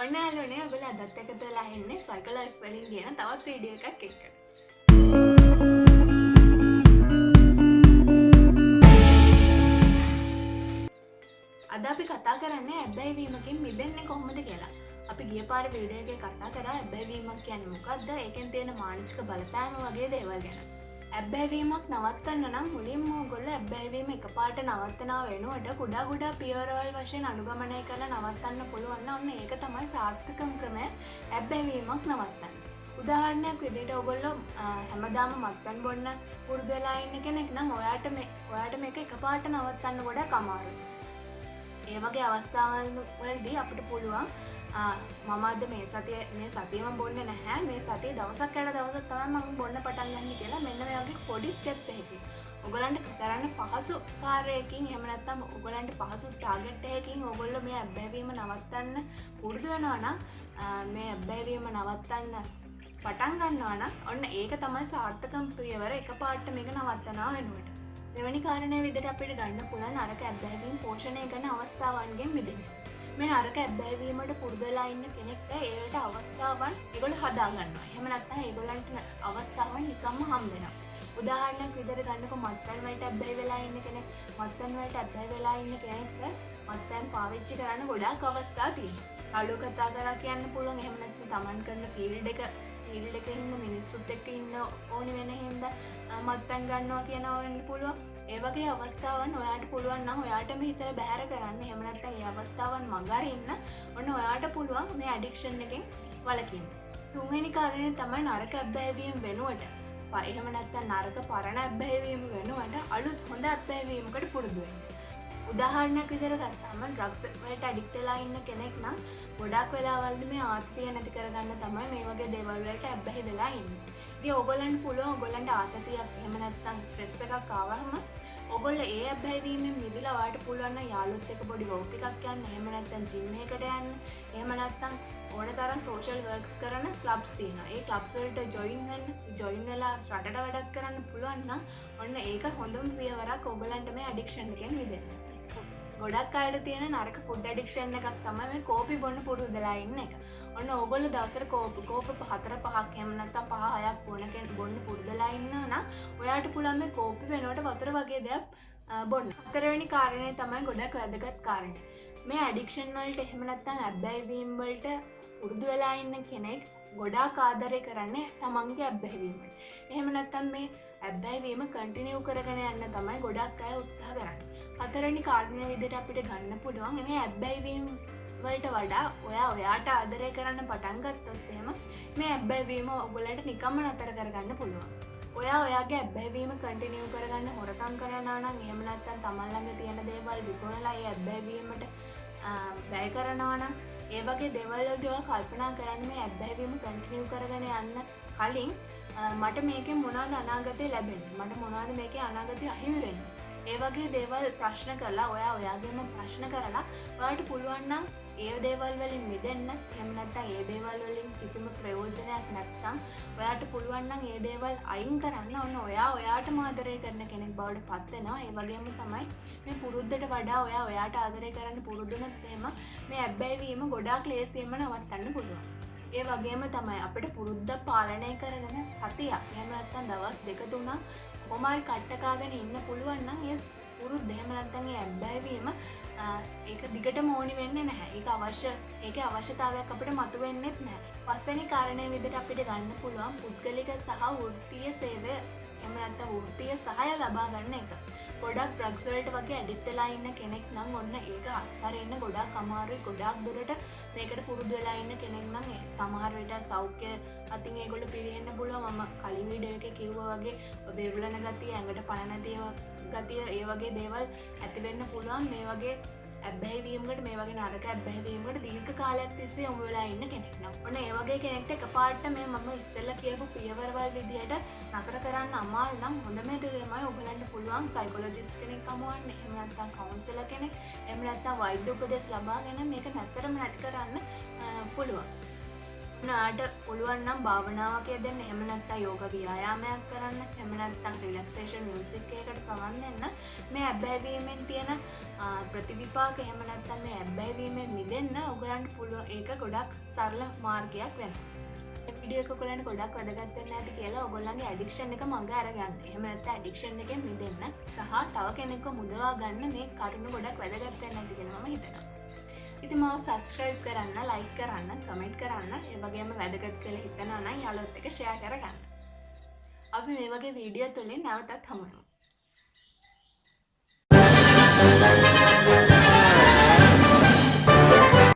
ඔන්න යාළුවනේ ඔයගොල්ලෝ අදත් එකතු වෙලා ඉන්නේ සයිකල් ලයිෆ් වලින් කියන තවත් වීඩියෝ එකක් එක්ක. අද අපි කතා කරන්නේ ඇබ්බැහි වීමකින් මිදෙන්නේ කොහොමද කියලා. අපි ගිය පාර වීඩියෝ එකේ කතා කරා ඇබ්බැහි වීමක් කියන්නේ මොකක්ද? ඒකෙන් තියෙන මානසික බලපෑම වගේ දේවල් ගැන. ඇබ්බැහි වීමක් නවත්තන්න නම් මුලින්ම ඔයගොල්ලෝ ඇබ්බැහි වීම එකපාරට නවත්තනවා වෙනුවට කුඩා පියවරවල් වශයෙන් අනුගමනය කරලා නවත්තන්න පුළුවන් නම් ඔන්න ඒක තමයි සාර්ථකම ක්‍රමය ඇබ්බැහි වීමක් නවත්තන්න. උදාහරණයක් විදිහට ඔයගොල්ලෝ හැමදාම මත්පැන් බොන්න පුරුදු වෙලා ඉන්න කෙනෙක් නම් ඔයාට මේක එකපාරට නවත්තන්න ගොඩක් අමාරුයි. ඒ වගේ අවස්ථාවල් වලදී අපිට පුළුවන් මම අද මේ සතියම බොන්නේ නැහැ, මේ සතිය දවසක් යට දවසක් තමයි මම බොන්න පටන් ගන්න කියලා මෙන්න මේ වගේ පොඩි ස්ටෙප් එකකින් ඔයගලන්ට කරන්න පහසු කාර්යයකින් එහෙම නැත්නම් ඔයගලන්ට පහසු ටාගට් එකකින් ඔයගොල්ලෝ මේ ඇබ්බැහි වීම නවත්තන්න පුරුදු වෙනවා නම් මේ ඇබ්බැහි වීම නවත්තන්න පටන් ගන්නවා නම් ඔන්න ඒක තමයි සාර්ථකම පියවර එකපාරට මේක නවත්තනවා වෙනුවට. දෙවෙනි කාරණේ විදිහට අපිට ගන්න පුළුවන් අරක ඇබ්බැහි වීම පෝෂණය කරන අවස්ථාවන්ගෙන් මිදෙන්න. මේ අරක ඇබ්බැහි වීමට පුරුදු වෙලා ඉන්න කෙනෙක්ට ඒකට අවස්ථාවන් ඒගොල්ලෝ හදා ගන්නවා. එහෙම නැත්නම් ඒගොල්ලන්ට අවස්ථාවන් නිකම්ම හම්බ වෙනවා. උදාහරණයක් විදිහට ගන්නකො මත්පැන් වලට ඇබ්බැහි වෙලා ඉන්න කෙනෙක් මත්පැන් වලට ඇබ්බැහි වෙලා ඉන්න කෙනෙක්ට මත්පැන් පාවිච්චි කරන්න ගොඩාක් අවස්ථා තියෙනවා. කලු කතා කරලා කියන්න පුළුවන්. එහෙම නැත්නම් Taman කරන ෆීල්ඩ් එකේ ඉන්න මිනිස්සුත් එක්ක ඉන්න ඕනි වෙන හින්දා මත්පැන් ගන්නවා කියනවා වෙන්න පුළුවන්. ඒ වගේ අවස්ථාවන් ඔයාට පුළුවන් නම් ඔයාටම හිතලා බැහැර කරන්න. එහෙම නැත්නම් මේ අවස්ථාවන් මගහරින්න ඔන්න ඔයාට පුළුවන් මේ ඇඩික්ෂන් එකෙන් වළකින්න. තුන්වෙනි කාරණේ තමයි නරක ඇබ්බැහි වීම වෙනුවට එහෙම නැත්නම් නරක පරණ ඇබ්බැහි වීම වෙනුවට අලුත් හොඳ ඇබ්බැහි වීමකට පුරුදු වෙන්න. උදාහරණයක් විදිහට ගත්තාම ඩ්‍රග්ස් වලට ඇඩික්ට් වෙලා ඉන්න කෙනෙක් නම් ගොඩක් වෙලාවල්දී මේ ආතතිය නැති කරගන්න තමයි මේ වගේ දේවල් වලට ඇබ්බැහි වෙලා ඉන්නේ. ඉතින් ඕගොල්ලන්ට පුළුවන් ඕගොල්ලන්ට ආතතියක් එහෙම නැත්නම් ස්ට්‍රෙස් එකක් ආවම ඕගොල්ලෝ ඒ ඇබ්බැහි වීමෙන් මිදලා ඔයාලට පුළුවන් නම් යාළුවොත් එක්ක බොඩි වෝක් එකක් යන්න, එහෙම නැත්නම් ජිම් එකකට යන්න, එහෙම නැත්නම් ඕනතරම් සෝෂල් වර්ක්ස් කරන ක්ලබ්ස් තියෙනවා. ඒ ක්ලබ්ස් වලට ජොයින් වෙලා රටට වැඩක් කරන්න පුළුවන් නම් ඔන්න ඒක හොඳම පියවරක් ඕගොල්ලන්ට මේ ඇඩික්ෂන් එකෙන් මිදෙන්න. ගොඩක් අයට තියෙන නරක ෆුඩ් ඇඩික්ෂන් එකක් තමයි මේ කෝපි බොන්න පුරුදු වෙලා ඉන්න එක. ඔන්න ඕගොල්ලෝ දවසට කෝප 4-5ක් එහෙම නැත්නම් 5-6ක් බොන්න පුරුදු වෙලා ඉන්නවා නම් ඔයාලට පුළුවන් මේ කෝපි වෙනකොට වතුර වගේ දෙයක් බොන්න. හතරවෙනි කාරණේ තමයි ගොඩක් වැදගත් කාරණේ. මේ ඇඩික්ෂන් වලට එහෙම නැත්නම් ඇබ්බැහි වීම වලට පුරුදු වෙලා ඉන්න කෙනෙක් ගොඩාක් ආදරය කරන්නේ තමන්ගේ ඇබ්බැහි වීමට. එහෙම නැත්නම් මේ ඇබ්බැහි වීම කන්ටිනියු කරගෙන යන්න තමයි ගොඩක් අය උත්සාහ කරන්නේ. හතරවෙනි කාරණේ විදිහට අපිට ගන්න පුළුවන් මේ ඇබ්බැහි වීම වලට වඩා ඔයාට ආදරය කරන්න පටන් ගත්තොත් එහෙම මේ ඇබ්බැහි වීම ඔයගොල්ලන්ට නිකම්ම නතර කරගන්න පුළුවන්. ඔයාගේ ඇබ්බැහි වීම කන්ටිනියු කරගන්න හොරකම් කරනවා නම් එහෙම නැත්නම් තමන් ළඟ තියෙන දේවල් විකුණලා ඒ ඇබ්බැහි වීමට වැය කරනවා නම් ඒ වගේ දේවල් වලදී ඔයා කල්පනා කරන්න මේ ඇබ්බැහි වීම කන්ටිනියු කරගෙන යන්න කලින් මට මේකෙන් මොනවද අනාගතේ ලැබෙන්නේ? මට මොනවද මේකේ අනාගතේ අහිමි වෙන්නේ? ඒ වගේ දේවල් ප්‍රශ්න කරලා ඔයාගේම ප්‍රශ්න කරලා ඔයාලට පුළුවන් නම් ඒ දේවල් වලින් මිදෙන්න. එහෙම නැත්නම් ඒ දේවල් වලින් කිසිම ප්‍රයෝජනයක් නැත්නම් ඔයාලට පුළුවන් නම් ඒ දේවල් අයින් කරන්න. ඔන්න ඔයාටම ආදරය කරන කෙනෙක් බවට පත් වෙනවා. ඒ වගේම තමයි මේ පුරුද්දට වඩා ඔයාට ආදරය කරන්න පුරුදුනොත් එහෙම මේ ඇබ්බැහි වීම ගොඩාක් ලේසියෙන්ම නවත්තන්න පුළුවන්. ඒ වගේම තමයි අපිට පුරුද්ද පාලනය කරගෙන සතියක් එහෙම නැත්නම් දවස් 2-3ක් කොමාරි කට්ටකාගෙන ඉන්න පුළුවන් නම් ඒ පුරුද්ද එහෙම නැත්නම් ඒ ඇබ්බැහි වීම ඒක දිගටම ඕනි වෙන්නේ නැහැ. ඒකේ අවශ්‍යතාවයක් අපිට මතුවෙන්නේත් නැහැ. පස්වෙනි කාරණේ විදිහට අපිට ගන්න පුළුවන් පුද්ගලික සහ වෘත්තීය සේවය එහෙම නැත්නම් වෘත්තීය සහාය ලබා ගන්න එක. ගොඩක් ඩ්‍රග්ස් වලට වගේ ඇඩික්ට් වෙලා ඉන්න කෙනෙක් නම් ඔන්න ඒක අත්හරින්න ගොඩක් අමාරුයි. ගොඩක් දුරට මේකට පුරුදු වෙලා ඉන්න කෙනෙක් නම් සමහර විට සෞඛ්‍ය අතින් ඒගොල්ලෝ පිරෙන්න පුළුවන්. මම කලින් වීඩියෝ එකේ කිව්වා වගේ බෙවුලන ගතිය, ඇඟට පණ නැති ගතිය, ඒ වගේ දේවල් ඇති වෙන්න පුළුවන්. මේ වගේ ඇබ්බැහි වීමකට මේ වගේ නරක ඇබ්බැහි වීමකට දීර්ඝ කාලයක් තිස්සේ යොමු වෙලා ඉන්න කෙනෙක් නම් ඔන්න ඒ වගේ කෙනෙක්ට එකපාරට මේ මම ඉස්සෙල්ලා කියපු පියවරවල් විදියට නතර කරන්න අමාරු නම් හොඳම දේ තමයි ඔයගලන්ට පුළුවන් සයිකොලොජිස්ට් කෙනෙක් හමුවන්න. එහෙම නැත්නම් කවුන්සලර් කෙනෙක්, එහෙම නැත්නම් වෛද්‍ය උපදෙස් ලබාගෙන මේක නැතරම නැති කරන්න පුළුවන්. ඔයාට පුළුවන් නම් භාවනාවක් යෙදෙන්න, එහෙම නැත්නම් යෝග ව්‍යායාමයක් කරන්න, එහෙම නැත්නම් රිලැක්සේෂන් මියුසික් එකකට සවන් දෙන්න. මේ ඇබ්බැහිවීමෙන් තියෙන ප්‍රතිවිපාක, එහෙම නැත්නම් මේ ඇබ්බැහිවීමෙන් මිදෙන්න ඔයගලන්ට පුළුවන්. ඒක ගොඩක් සරල මාර්ගයක් වෙනවා. මේ වීඩියෝ එක ඔයගලන්ට ගොඩක් වැදගත් වෙන්න ඇති කියලා ඔයගොල්ලන්ගේ ඇඩික්ෂන් එක මඟ අරගන්න. එහෙම නැත්නම් ඇඩික්ෂන් එකෙන් මිදෙන්න සහ තව කෙනෙක්ව මුදවා ගන්න මේ කරුණු ගොඩක් වැදගත් වෙන්න ඇති කියලා මම හිතනවා. ඉතින් මාව සබස්ක්‍රයිබ් කරන්න, ලයික් කරන්න, කමෙන්ට් කරන්න, ඒ වගේම වැදගත් කියලා හිතනවා නම් යාළුවොත් එක්ක ෂෙයා කරගන්න. අපි මේ වගේ වීඩියෝ තුලින් නැවතත් හමු වෙමු.